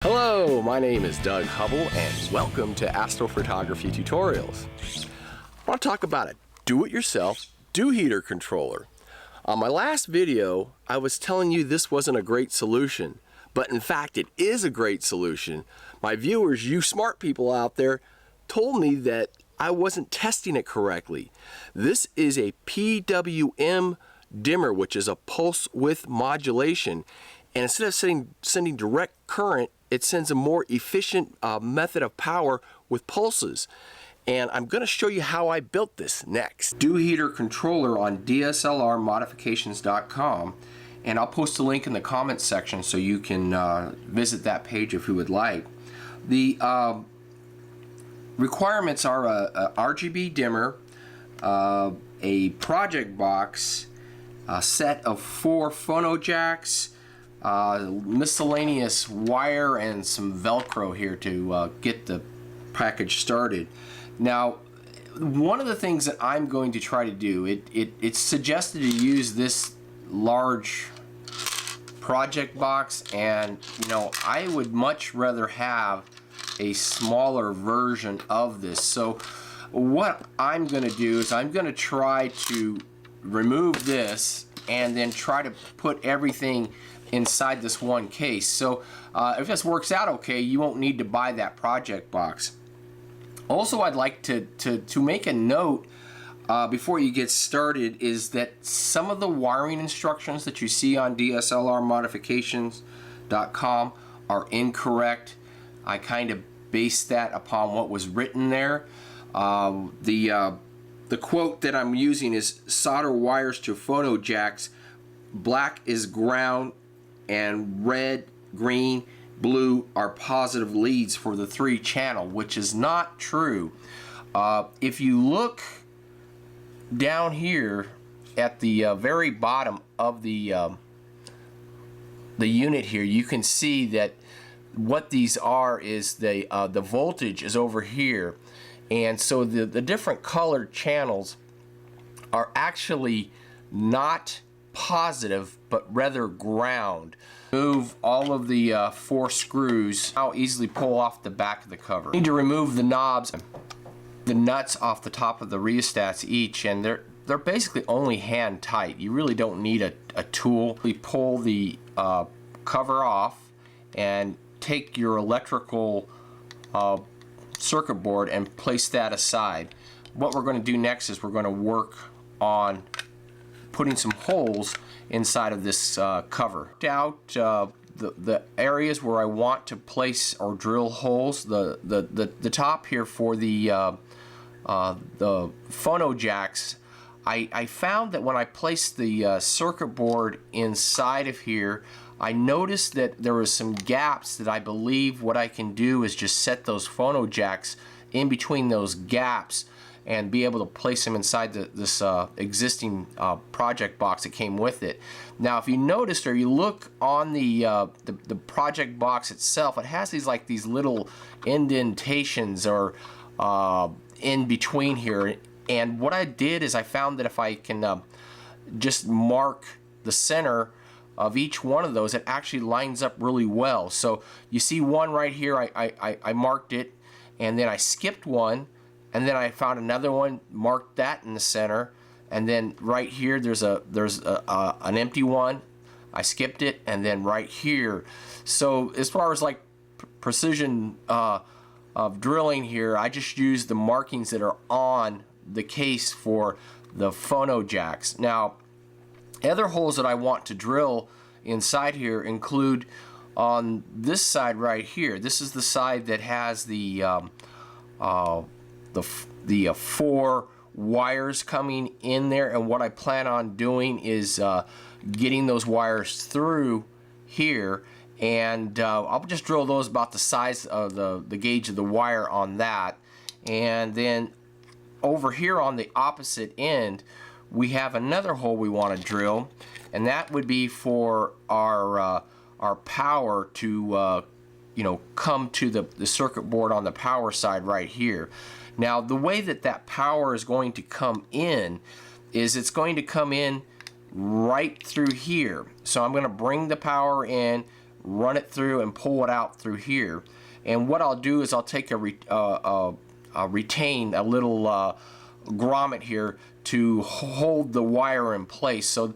Hello, my name is Doug Hubble and welcome to Astrophotography Tutorials. I want to talk about a do-it-yourself dew heater controller. On my last video, I was telling you this wasn't a great solution, but in fact it is a great solution. My viewers, you smart people out there, told me that I wasn't testing it correctly. This is a PWM dimmer, which is a pulse width modulation, and instead of sending direct current, it sends a more efficient method of power with pulses. And I'm going to show you how I built this next. Dew heater controller on DSLRmodifications.com, and I'll post a link in the comments section so you can visit that page if you would like. The requirements are a RGB dimmer, a project box, a set of 4 phono jacks, miscellaneous wire, and some Velcro here to get the package started. Now, one of the things that I'm going to try to do, it's suggested to use this large project box, and you know, I would much rather have a smaller version of this. So what I'm going to do is I'm going to try to remove this and then try to put everything inside this one case. So if this works out okay, you won't need to buy that project box. Also, I'd like to make a note before you get started is that some of the wiring instructions that you see on DSLRmodifications.com are incorrect. I kind of based that upon what was written there. The quote that I'm using is solder wires to phono jacks. Black is ground and red, green, blue are positive leads for the 3-channel, which is not true. If you look down here at the very bottom of the unit here, you can see that what these are is the voltage is over here, and so the different colored channels are actually not positive but rather ground. Remove all of the 4 screws. I'll easily pull off the back of the cover. Need to remove the knobs, the nuts off the top of the rheostats each, and they're basically only hand tight. You really don't need a tool. We pull the cover off and take your electrical circuit board and place that aside. What we're going to do next is we're going to work on putting some holes inside of this cover. Out the areas where I want to place or drill holes. The top here for the phono jacks, I found that when I placed the circuit board inside of here, I noticed that there was some gaps that I believe what I can do is just set those phono jacks in between those gaps and be able to place them inside this existing project box that came with it. Now, if you noticed or you look on the project box itself, it has these little indentations or in between here. And what I did is I found that if I can just mark the center of each one of those, it actually lines up really well. So you see one right here, I marked it, and then I skipped one, and then I found another one, marked that in the center, and then right here there's an empty one. I skipped it, and then right here. So as far as like precision of drilling here, I just used the markings that are on the case for the phono jacks. Now, other holes that I want to drill inside here include on this side right here. This is the side that has the 4 wires coming in there, and what I plan on doing is getting those wires through here, and I'll just drill those about the size of the gauge of the wire on that. And then over here on the opposite end we have another hole we want to drill, and that would be for our power to you know, come to the circuit board on the power side right here. Now, the way that power is going to come in is it's going to come in right through here. So I'm going to bring the power in run it through and pull it out through here. And what I'll do is I'll take a retain a little grommet here to hold the wire in place. So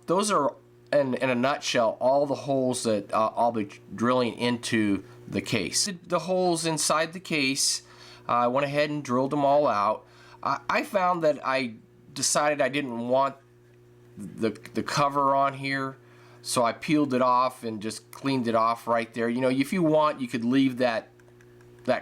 those are, in a nutshell, all the holes that I'll be drilling into the case. The holes inside the case, I went ahead and drilled them all out. I found that I decided I didn't want the cover on here, so I peeled it off and just cleaned it off right there. You know, if you want, you could leave that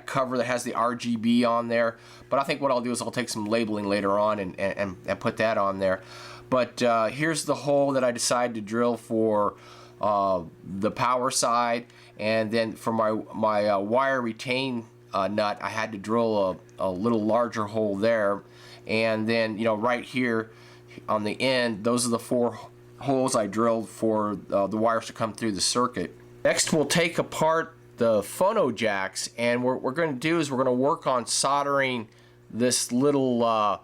cover that has the RGB on there, but I think what I'll do is I'll take some labeling later on and put that on there. But here's the hole that I decided to drill for the power side, and then for my wire retain nut, I had to drill a little larger hole there. And then, you know, right here on the end, those are the 4 holes I drilled for the wires to come through the circuit. Next, we'll take apart the phono jacks, and what we're going to do is we're going to work on soldering this little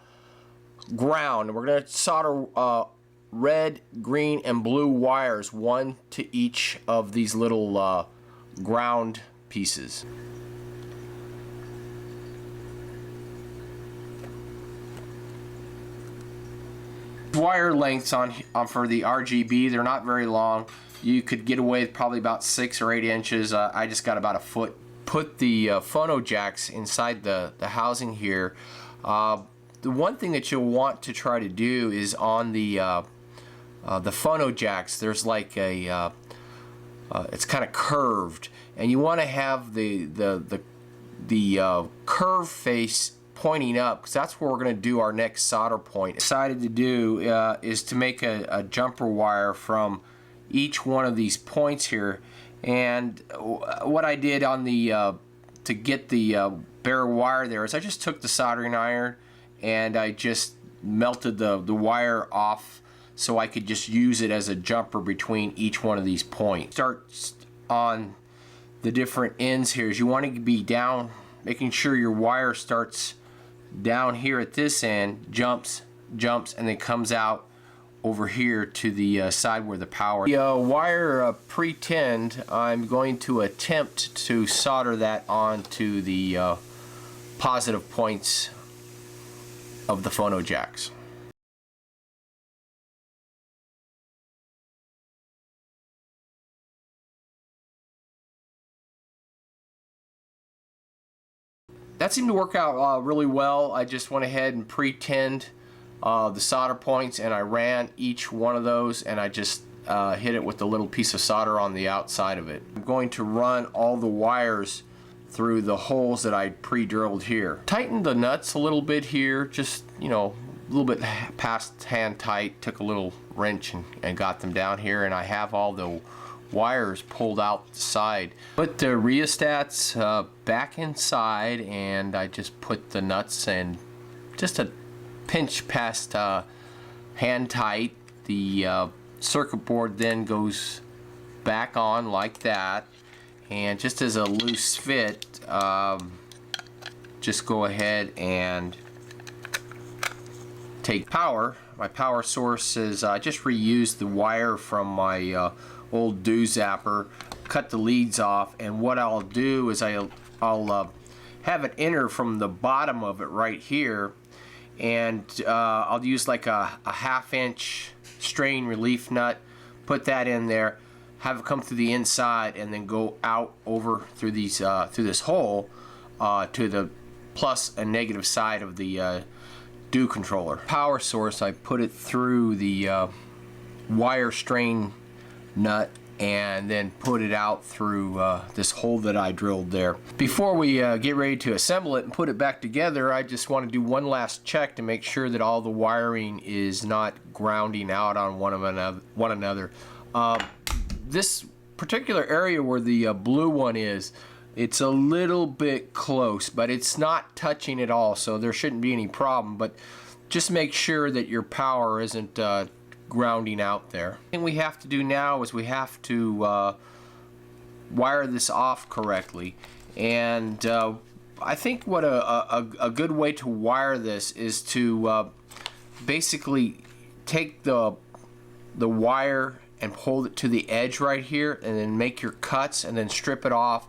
ground. We're going to solder red, green, and blue wires, 1 to each of these little ground pieces. Wire lengths on for the RGB, they're not very long. You could get away with probably about 6 or 8 inches. I just got about a foot. Put the phono jacks inside the housing here. The one thing that you'll want to try to do is on the phono jacks, there's like a it's kind of curved, and you want to have the curved face pointing up, because that's where we're going to do our next solder point. Decided to do is to make a jumper wire from each one of these points here. And what I did on the to get the bare wire there is I just took the soldering iron and I just melted the wire off so I could just use it as a jumper between each one of these points. Start on the different ends here is you want to be down, making sure your wire starts down here at this end, jumps, and then comes out over here to the side where the power. The wire pre-tinned, I'm going to attempt to solder that onto the positive points of the phono jacks. That seemed to work out really well. I just went ahead and pre-tinned the solder points, and I ran each one of those, and I just hit it with a little piece of solder on the outside of it. I'm going to run all the wires through the holes that I pre-drilled here. Tightened the nuts a little bit here, just, you know, a little bit past hand tight. Took a little wrench and got them down here, and I have all the wires pulled out the side. Put the rheostats back inside, and I just put the nuts in just a pinch past hand tight. The circuit board then goes back on like that, and just as a loose fit, just go ahead and take power. My power source is I just reused the wire from my old dew zapper, cut the leads off, and what I'll do is I'll have it enter from the bottom of it right here, and I'll use like a 1/2 inch strain relief nut, put that in there, have it come through the inside, and then go out over through these through this hole to the plus and negative side of the dew controller. Power source, I put it through the wire strain nut and then put it out through this hole that I drilled there. Before we get ready to assemble it and put it back together, I just want to do one last check to make sure that all the wiring is not grounding out on one another. This particular area where the blue one is, it's a little bit close, but it's not touching at all, so there shouldn't be any problem. But just make sure that your power isn't grounding out there. The thing we have to do now is we have to wire this off correctly, and I think what a good way to wire this is to basically take the wire and hold it to the edge right here, and then make your cuts, and then strip it off,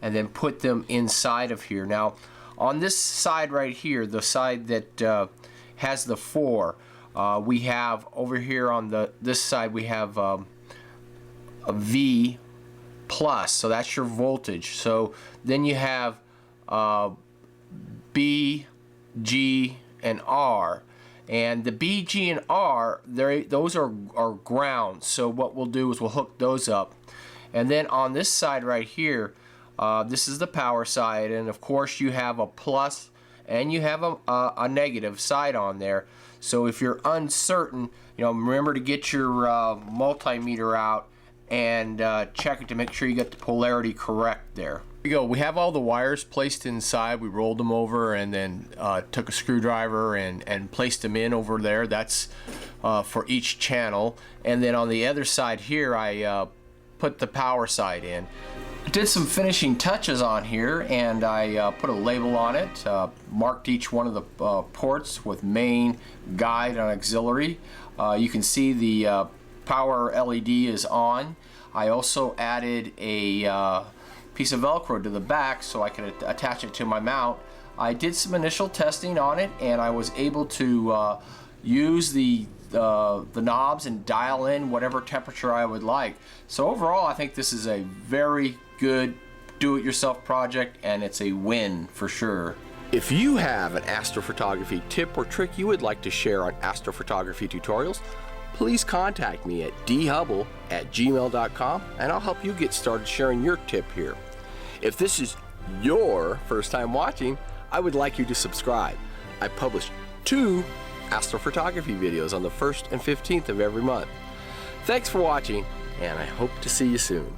and then put them inside of here. Now on this side right here, the side that has the 4, we have over here on this side we have a V plus, so that's your voltage. So then you have B, G, and R, and the B, G, and R, those are ground. So what we'll do is we'll hook those up, and then on this side right here, this is the power side, and of course you have a plus and you have a negative side on there. So if you're uncertain, remember to get your multimeter out and check it to make sure you get the polarity correct there. Here we go. We have all the wires placed inside. We rolled them over and then took a screwdriver and placed them in over there. That's for each channel. And then on the other side here, I put the power side in. I did some finishing touches on here, and I put a label on it, marked each one of the ports with main, guide, and auxiliary. You can see the power LED is on. I also added a piece of Velcro to the back so I could attach it to my mount. I did some initial testing on it, and I was able to use the knobs and dial in whatever temperature I would like. So overall, I think this is a very good do-it-yourself project, and it's a win for sure. If you have an astrophotography tip or trick you would like to share on astrophotography tutorials, please contact me at dhubble@gmail.com, and I'll help you get started sharing your tip here. If this is your first time watching, I would like you to subscribe. I publish 2 astrophotography videos on the 1st and 15th of every month. Thanks for watching, and I hope to see you soon.